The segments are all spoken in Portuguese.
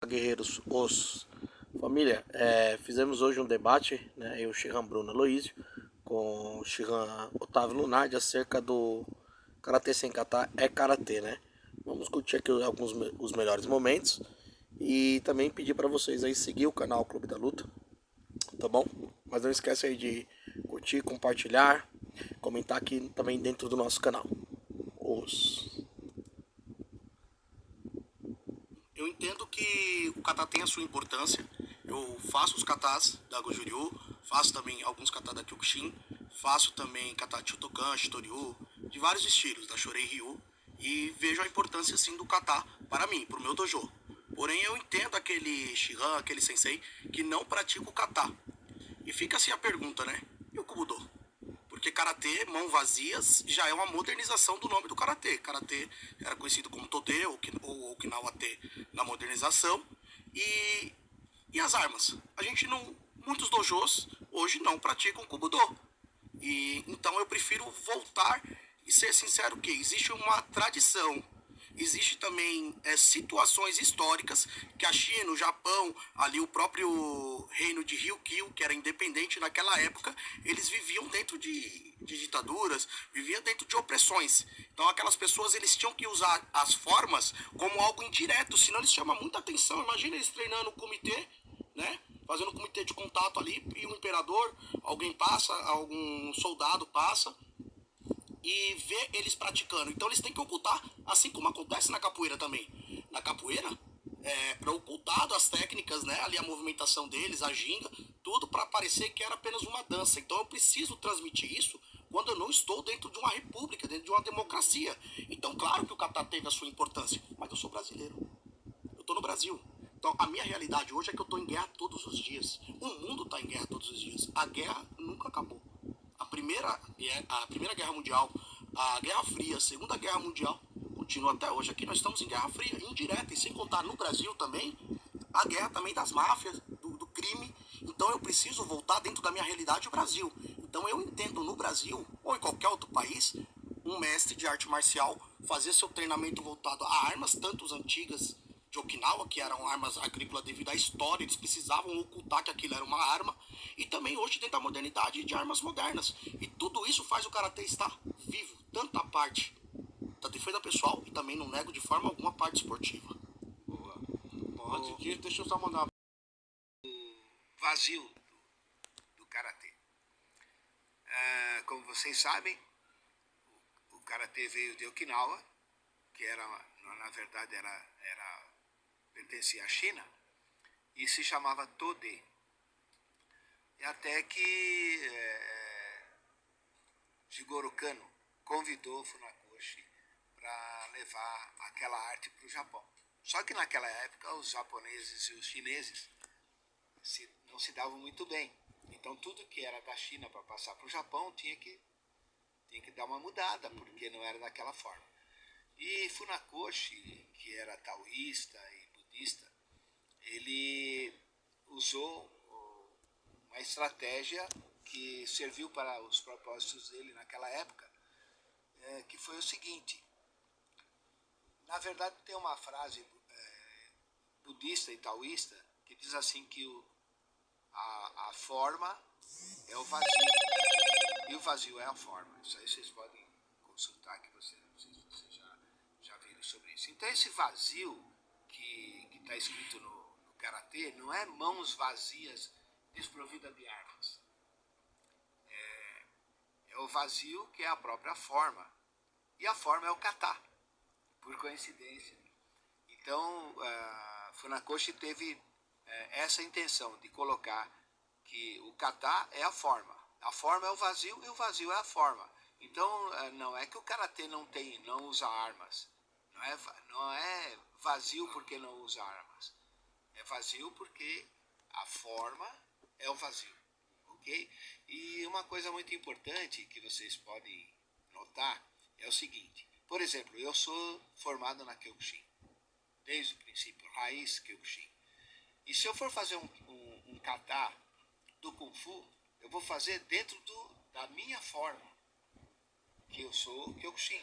Guerreiros, os família, fizemos hoje um debate, né, eu, o Shihan Bruno Aloysio, com o Shihan Otávio Lunardi, acerca do Karatê sem Kata é Karatê, né? Vamos discutir aqui os melhores momentos e também pedir para vocês aí seguir o canal Clube da Luta, tá bom? Mas não esquece aí de curtir, compartilhar, comentar aqui também dentro do nosso canal. Eu entendo que o kata tem a sua importância. Eu faço os katas da Goju-ryu, faço também alguns katas da Kyokushin, faço também kata de Shotokan, Shitoryu, de vários estilos, da Shorei Ryu, e vejo a importância sim do kata para mim, para o meu dojo. Porém, eu entendo aquele Shihan, aquele sensei, que não pratica o kata. E fica assim a pergunta, né? E o Kubudo? Porque karatê, mão vazias, já é uma modernização do nome do karatê. Karatê era conhecido como Tode ou Okinawa-te na modernização. E as armas? A gente não. Muitos dojos hoje não praticam Kubudo. E então eu prefiro voltar e ser sincero que existe uma tradição. Existe também situações históricas que a China, o Japão, ali o próprio reino de Ryukyu, que era independente naquela época, eles viviam dentro de ditaduras, viviam dentro de opressões. Então aquelas pessoas eles tinham que usar as formas como algo indireto, senão eles chamam muita atenção. Imagina eles treinando o comitê, né? Fazendo um comitê de contato ali e o imperador, alguém passa, algum soldado passa e vê eles praticando. Então eles têm que ocultar, assim como acontece na capoeira também. Na capoeira, para ocultado as técnicas, né? Ali a movimentação deles, a ginga, tudo para parecer que era apenas uma dança. Então eu preciso transmitir isso quando eu não estou dentro de uma república, dentro de uma democracia. Então claro que o kata teve a sua importância, mas eu sou brasileiro. Eu estou no Brasil. Então a minha realidade hoje é que eu estou em guerra todos os dias. O mundo está em guerra todos os dias. A guerra nunca acabou. A primeira Guerra Mundial, a Guerra Fria, a Segunda Guerra Mundial, continua até hoje. Aqui nós estamos em Guerra Fria, indireta, e sem contar no Brasil também, a guerra também das máfias, do crime. Então eu preciso voltar dentro da minha realidade o Brasil. Então eu entendo no Brasil, ou em qualquer outro país, um mestre de arte marcial fazer seu treinamento voltado a armas, tanto as antigas de Okinawa, que eram armas agrícolas devido à história, eles precisavam ocultar que aquilo era uma arma, e também hoje dentro da modernidade de armas modernas. E tudo isso faz o karatê estar vivo, tanto a parte da defesa pessoal e também não nego de forma alguma a parte esportiva. Boa. Bom, antes disso, deixa eu só mandar o vazio do karatê. Como vocês sabem, o karatê veio de Okinawa, que era, na verdade, pertencia à China, e se chamava Tode. E até que Jigoro Kano convidou Funakoshi para levar aquela arte para o Japão. Só que naquela época os japoneses e os chineses não se davam muito bem. Então tudo que era da China para passar para o Japão tinha que dar uma mudada, porque não era daquela forma. E Funakoshi, que era taoísta e budista, ele usou uma estratégia que serviu para os propósitos dele naquela época, que foi o seguinte. Na verdade tem uma frase budista e taoísta que diz assim que a forma é o vazio e o vazio é a forma. Isso aí vocês podem consultar, que vocês já viram sobre isso. Então esse vazio que está escrito no karatê não é mãos vazias desprovidas de armas. É o vazio que é a própria forma. E a forma é o kata, por coincidência. Então Funakoshi teve essa intenção de colocar que o kata é a forma é o vazio e o vazio é a forma. Então não é que o karatê não usa armas, não é vazio porque não usa armas, é vazio porque a forma é o vazio, ok? E uma coisa muito importante que vocês podem notar é o seguinte. Por exemplo, eu sou formado na Kyokushin, desde o princípio, raiz Kyokushin. E se eu for fazer um kata do Kung Fu, eu vou fazer dentro da minha forma, que eu sou Kyokushin.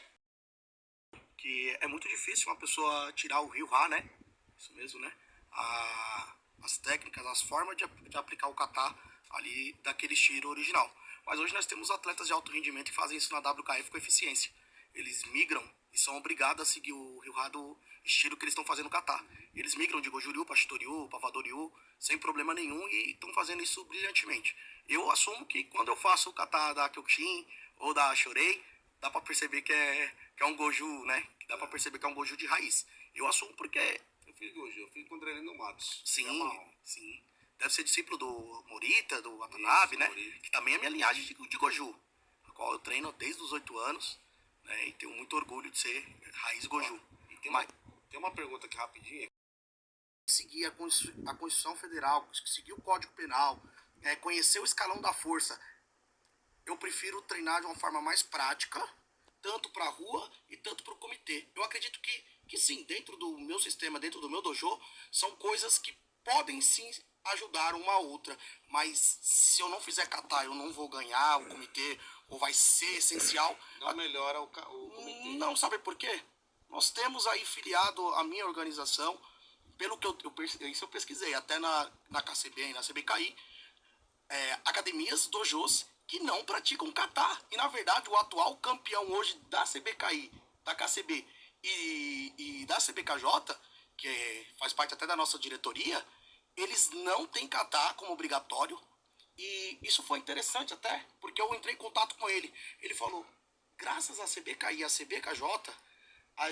Que é muito difícil uma pessoa tirar o Ryu-Ha, né? Isso mesmo, né? as técnicas, as formas de aplicar o kata ali daquele estilo original. Mas hoje nós temos atletas de alto rendimento que fazem isso na WKF com eficiência. Eles migram e são obrigados a seguir o Ryu-Ha do estilo que eles estão fazendo no kata. Eles migram de Goju-Ryu para Shitoryu, para Vado-Ryu, sem problema nenhum e estão fazendo isso brilhantemente. Eu assumo que quando eu faço o kata da Kyokushin ou da Shorei, dá pra perceber que é um Goju, né? Dá pra perceber que é um Goju de raiz. Eu assumo porque... Eu fiz Goju, eu fiz contra ele no Matos. Sim, sim. Deve ser discípulo do Morita, do Watanabe, né? Morita. Que também é minha linhagem de Goju, a qual eu treino desde os 8 anos, né? E tenho muito orgulho de ser raiz Goju. E tem Mas uma pergunta aqui rapidinha. seguir a Constituição Federal, seguir o Código Penal, conhecer o escalão da força, eu prefiro treinar de uma forma mais prática, tanto para a rua e tanto para o comitê. Eu acredito que sim, dentro do meu sistema, dentro do meu dojo, são coisas que podem sim ajudar uma a outra, mas se eu não fizer kata, eu não vou ganhar o comitê, ou vai ser essencial. Não melhora o comitê. Não, sabe por quê? Nós temos aí filiado a minha organização, pelo que isso eu pesquisei, até na KCB e na CBKI, academias, dojos, que não praticam kata. E na verdade o atual campeão hoje da CBKI, da KCB e da CBKJ, que faz parte até da nossa diretoria, eles não têm kata como obrigatório. E isso foi interessante até, porque eu entrei em contato com ele. Ele falou, graças à CBKI e à CBKJ,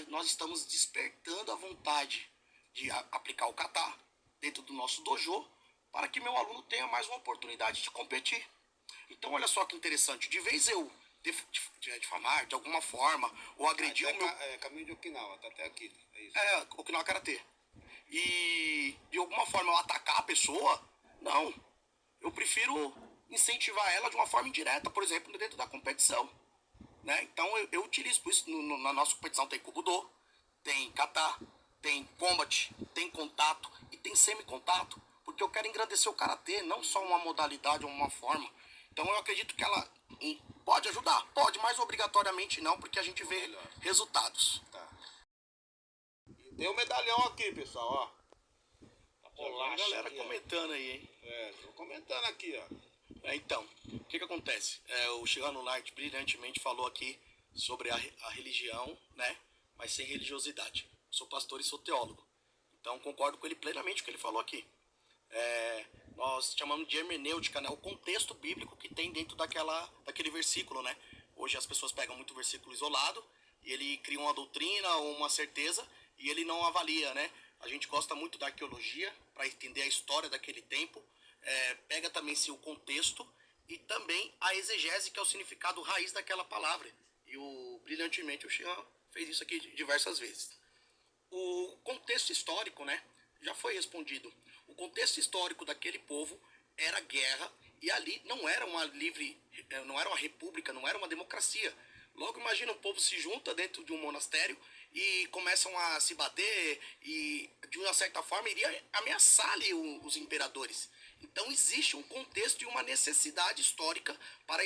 nós estamos despertando a vontade de aplicar o kata dentro do nosso dojo, para que meu aluno tenha mais uma oportunidade de competir. Então olha só que interessante, de vez eu difamar de alguma forma, ou agredir o meu... Caminho de Okinawa, tá até aqui, é isso. Okinawa Karatê. E de alguma forma eu atacar a pessoa, não. Eu prefiro incentivar ela de uma forma indireta, por exemplo, dentro da competição. Né? Então eu utilizo isso. Na nossa competição tem Kobudo, tem kata, tem combat, tem contato e tem semi-contato, porque eu quero engrandecer o karatê, não só uma modalidade ou uma forma. Então eu acredito que ela pode ajudar, pode, mas obrigatoriamente não, porque a gente vê resultados. Tá. E tem um medalhão aqui, pessoal, ó. Olá, galera comentando aí, hein? Tô comentando aqui, ó. Então, o que acontece? O Shihano Light brilhantemente falou aqui sobre a religião, né? Mas sem religiosidade. Sou pastor e sou teólogo. Então, concordo com ele plenamente o que ele falou aqui. Nós chamamos de hermenêutica, né? O contexto bíblico que tem dentro daquele versículo, né? Hoje as pessoas pegam muito versículo isolado e ele cria uma doutrina ou uma certeza e ele não avalia, né? A gente gosta muito da arqueologia para entender a história daquele tempo. Pega também-se o contexto e também a exegese, que é o significado raiz daquela palavra. E brilhantemente o Xian fez isso aqui diversas vezes. O contexto histórico, né, já foi respondido. O contexto histórico daquele povo era guerra e ali não era uma república, não era uma democracia. Logo imagina, o povo se junta dentro de um monastério e começam a se bater e de uma certa forma iria ameaçar ali os imperadores. Então existe um contexto e uma necessidade histórica para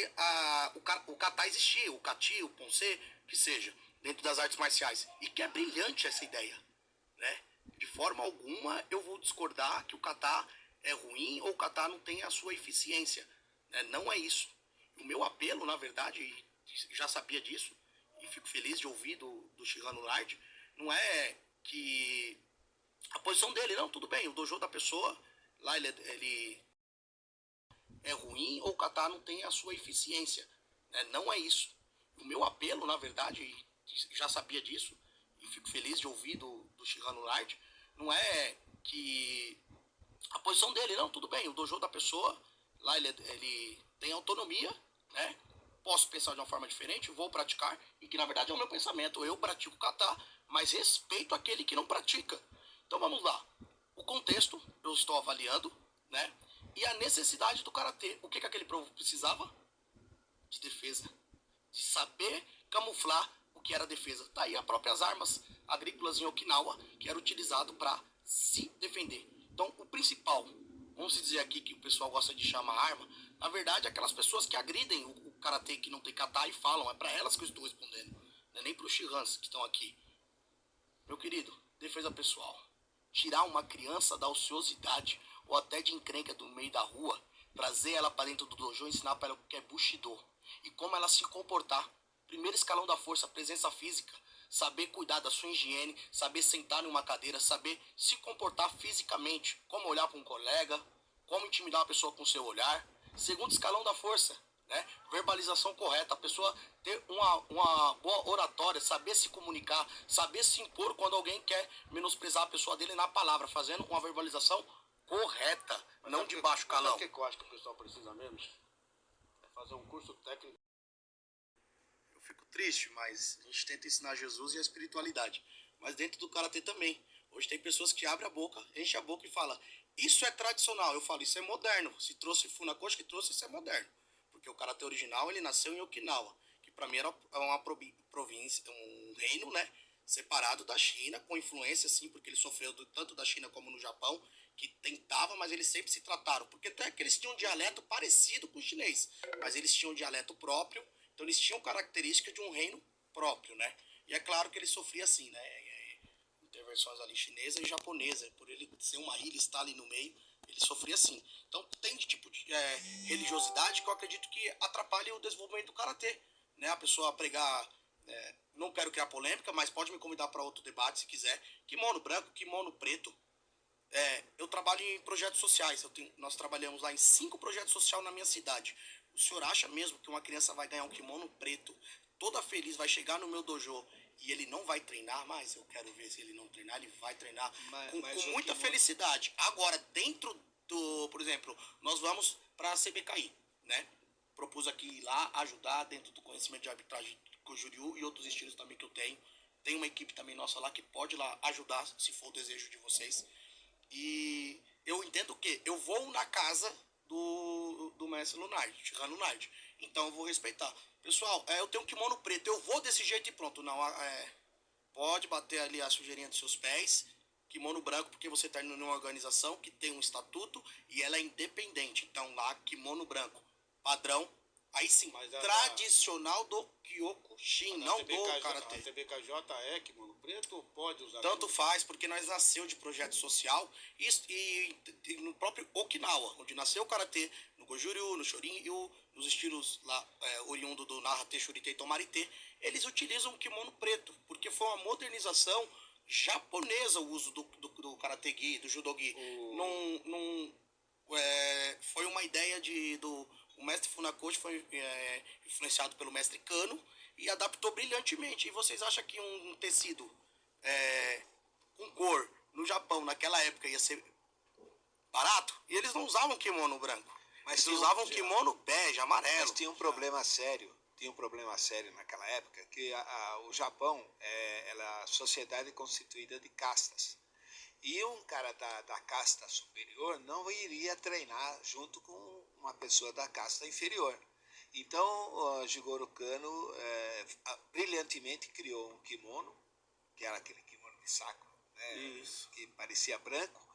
o kata existir, o kati, o ponsei, que seja, dentro das artes marciais. E que é brilhante essa ideia, né? De forma alguma eu vou discordar que o kata é ruim ou o kata não tem a sua eficiência, né? Não é isso. O meu apelo, na verdade, já sabia disso, e fico feliz de ouvir do Shihano Lard, não é que a posição dele, não, tudo bem, o dojo da pessoa, lá ele é ruim ou o kata não tem a sua eficiência, né? Não é isso. O meu apelo, na verdade, já sabia disso, e fico feliz de ouvir do Shihano Lard, não é que a posição dele, não, tudo bem, o dojo da pessoa, lá ele tem autonomia, né? Posso pensar de uma forma diferente, vou praticar, e que na verdade é o meu pensamento, eu pratico kata, mas respeito aquele que não pratica. Então vamos lá, o contexto eu estou avaliando, né? E a necessidade do karatê, o que aquele povo precisava? De defesa, de saber camuflar o que era defesa. Tá aí as próprias armas agrícolas em Okinawa, que era utilizado para se defender. Então o principal, vamos dizer aqui que o pessoal gosta de chamar arma, na verdade aquelas pessoas que agridem o karatê que não tem kata e falam, é para elas que eu estou respondendo, não é nem para os Shihans que estão aqui. Meu querido, defesa pessoal. tirar uma criança da ociosidade ou até de encrenca do meio da rua, trazer ela para dentro do dojo, ensinar para ela o que é Bushido e como ela se comportar. Primeiro escalão da força, presença física, saber cuidar da sua higiene, saber sentar em uma cadeira, saber se comportar fisicamente, como olhar para um colega, como intimidar uma pessoa com seu olhar. Segundo escalão da força, né? Verbalização correta, a pessoa ter uma boa oratória, saber se comunicar, saber se impor quando alguém quer menosprezar a pessoa dele na palavra, fazendo uma verbalização correta, não de baixo calão. O que eu acho que o pessoal precisa menos? É fazer um curso técnico. Eu fico triste, mas a gente tenta ensinar Jesus e a espiritualidade. Mas dentro do karatê também. Hoje tem pessoas que abrem a boca, enchem a boca e falam: isso é tradicional. Eu falo: isso é moderno. Se trouxe Funakoshi, que trouxe, isso é moderno. Porque o karatê original, ele nasceu em Okinawa, que para mim era uma província, um reino, né, separado da China, com influência, assim, porque ele sofreu tanto da China como no Japão, que tentava, mas eles sempre se trataram. Porque até que eles tinham um dialeto parecido com o chinês, mas eles tinham um dialeto próprio, então eles tinham característica de um reino próprio, né. E é claro que ele sofria assim, né, intervenções ali chinesa e japonesa, por ele ser uma ilha, estar ali no meio, ele sofria assim. Então tem tipo de religiosidade que eu acredito que atrapalha o desenvolvimento do karatê, né? A pessoa pregar, não quero criar polêmica, mas pode me convidar para outro debate se quiser. Kimono branco, kimono preto. Eu trabalho em projetos sociais. Nós trabalhamos lá em 5 projetos sociais na minha cidade. O senhor acha mesmo que uma criança vai ganhar um kimono preto, toda feliz, vai chegar no meu dojo e ele não vai treinar mais? Eu quero ver se ele não treinar, ele vai treinar com muita felicidade. Agora, dentro do, por exemplo, nós vamos para a CBKI, né? Propus aqui ir lá ajudar dentro do conhecimento de arbitragem com o Juryu e outros estilos também que eu tenho. Tem uma equipe também nossa lá que pode lá ajudar, se for o desejo de vocês. E eu entendo que eu vou na casa do mestre Lunardi, Shihan Lunardi. Então eu vou respeitar. Pessoal, eu tenho um kimono preto, eu vou desse jeito e pronto. Não, pode bater ali a sujeirinha dos seus pés. Kimono branco, porque você está indo numa organização que tem um estatuto e ela é independente. Então lá, kimono branco, padrão. Aí sim, tradicional do Kyokushin, não do Karatê. A TBKJ é kimono preto ou pode usar? Tanto faz, porque nós nasceu de projeto social e no próprio Okinawa, onde nasceu o Karatê, no Goju-Ryu, no Shorin-Ryu, nos estilos lá, oriundo do Narate, Shurite e Tomarite, eles utilizam o kimono preto, porque foi uma modernização japonesa o uso do Karate-Gi, do Judo-Gi. Foi uma ideia o mestre Funakoshi foi influenciado pelo mestre Kano e adaptou brilhantemente. E vocês acham que um tecido com cor no Japão naquela época ia ser barato? E eles não usavam kimono branco, mas eles usavam kimono bege, amarelo. Mas tinha um problema sério. Tinha um problema sério naquela época, que o Japão a sociedade é constituída de castas. E um cara da casta superior não iria treinar junto com uma pessoa da casta inferior. Então, o Jigoro Kano brilhantemente criou um kimono, que era aquele kimono de saco, né, que parecia branco,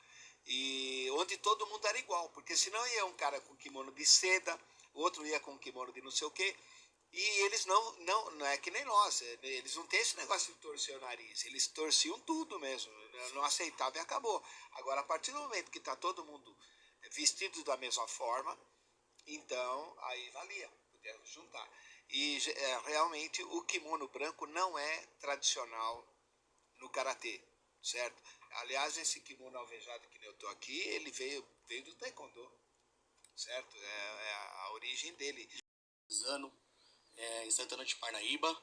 e onde todo mundo era igual, porque senão ia um cara com kimono de seda, o outro ia com kimono de não sei o quê, e eles não é que nem nós, eles não têm esse negócio de torcer o nariz, eles torciam tudo mesmo, não aceitavam e acabou. Agora, a partir do momento que está todo mundo vestido da mesma forma, então aí valia, pudemos juntar. E realmente o kimono branco não é tradicional no karatê, certo? Aliás, esse kimono alvejado que eu estou aqui, ele veio do taekwondo, certo? É a origem dele. Em Santana de Parnaíba,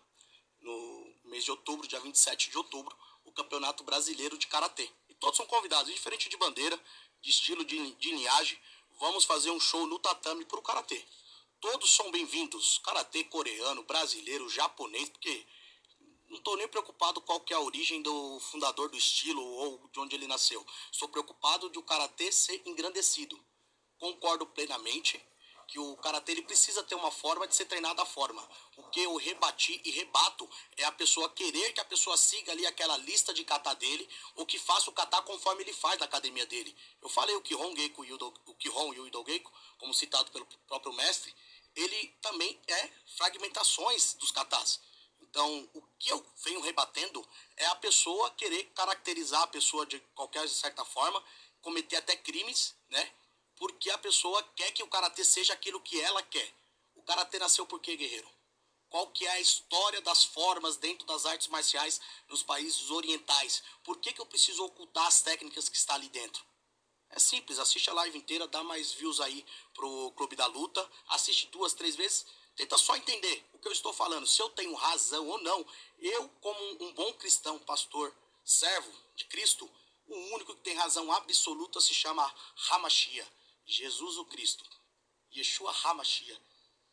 no mês de outubro, dia 27 de outubro, o Campeonato Brasileiro de Karatê. E todos são convidados, diferente de bandeira, de estilo, de linhagem, vamos fazer um show no tatame pro Karatê. Todos são bem-vindos, Karatê coreano, brasileiro, japonês, porque não estou nem preocupado qual que é a origem do fundador do estilo ou de onde ele nasceu. Estou preocupado de o Karatê ser engrandecido. Concordo plenamente que o karatê ele precisa ter uma forma de ser treinado da forma. O que eu rebati e rebato é a pessoa querer que a pessoa siga ali aquela lista de kata dele, ou que faça o kata conforme ele faz na academia dele. Eu falei o Kihon e o Ido Geiko, como citado pelo próprio mestre, ele também é fragmentações dos katas. Então, o que eu venho rebatendo é a pessoa querer caracterizar a pessoa de qualquer certa forma, cometer até crimes, né? Porque a pessoa quer que o karatê seja aquilo que ela quer. O karatê nasceu por quê, guerreiro? Qual que é a história das formas dentro das artes marciais nos países orientais? Por que eu preciso ocultar as técnicas que está ali dentro? É simples, assiste a live inteira, dá mais views aí pro Clube da Luta, assiste 2, 3 vezes, tenta só entender o que eu estou falando, se eu tenho razão ou não. Eu, como um bom cristão, pastor, servo de Cristo, o único que tem razão absoluta se chama Hamashia, Jesus o Cristo, Yeshua Hamashia.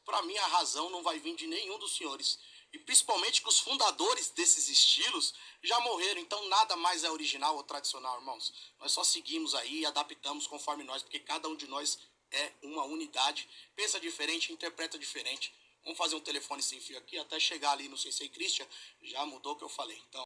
Para mim a razão não vai vir de nenhum dos senhores. E principalmente que os fundadores desses estilos já morreram, então nada mais é original ou tradicional, irmãos. Nós só seguimos aí e adaptamos conforme nós, porque cada um de nós é uma unidade, pensa diferente, interpreta diferente. Vamos fazer um telefone sem fio aqui, até chegar ali no Sensei Christian, já mudou o que eu falei. Então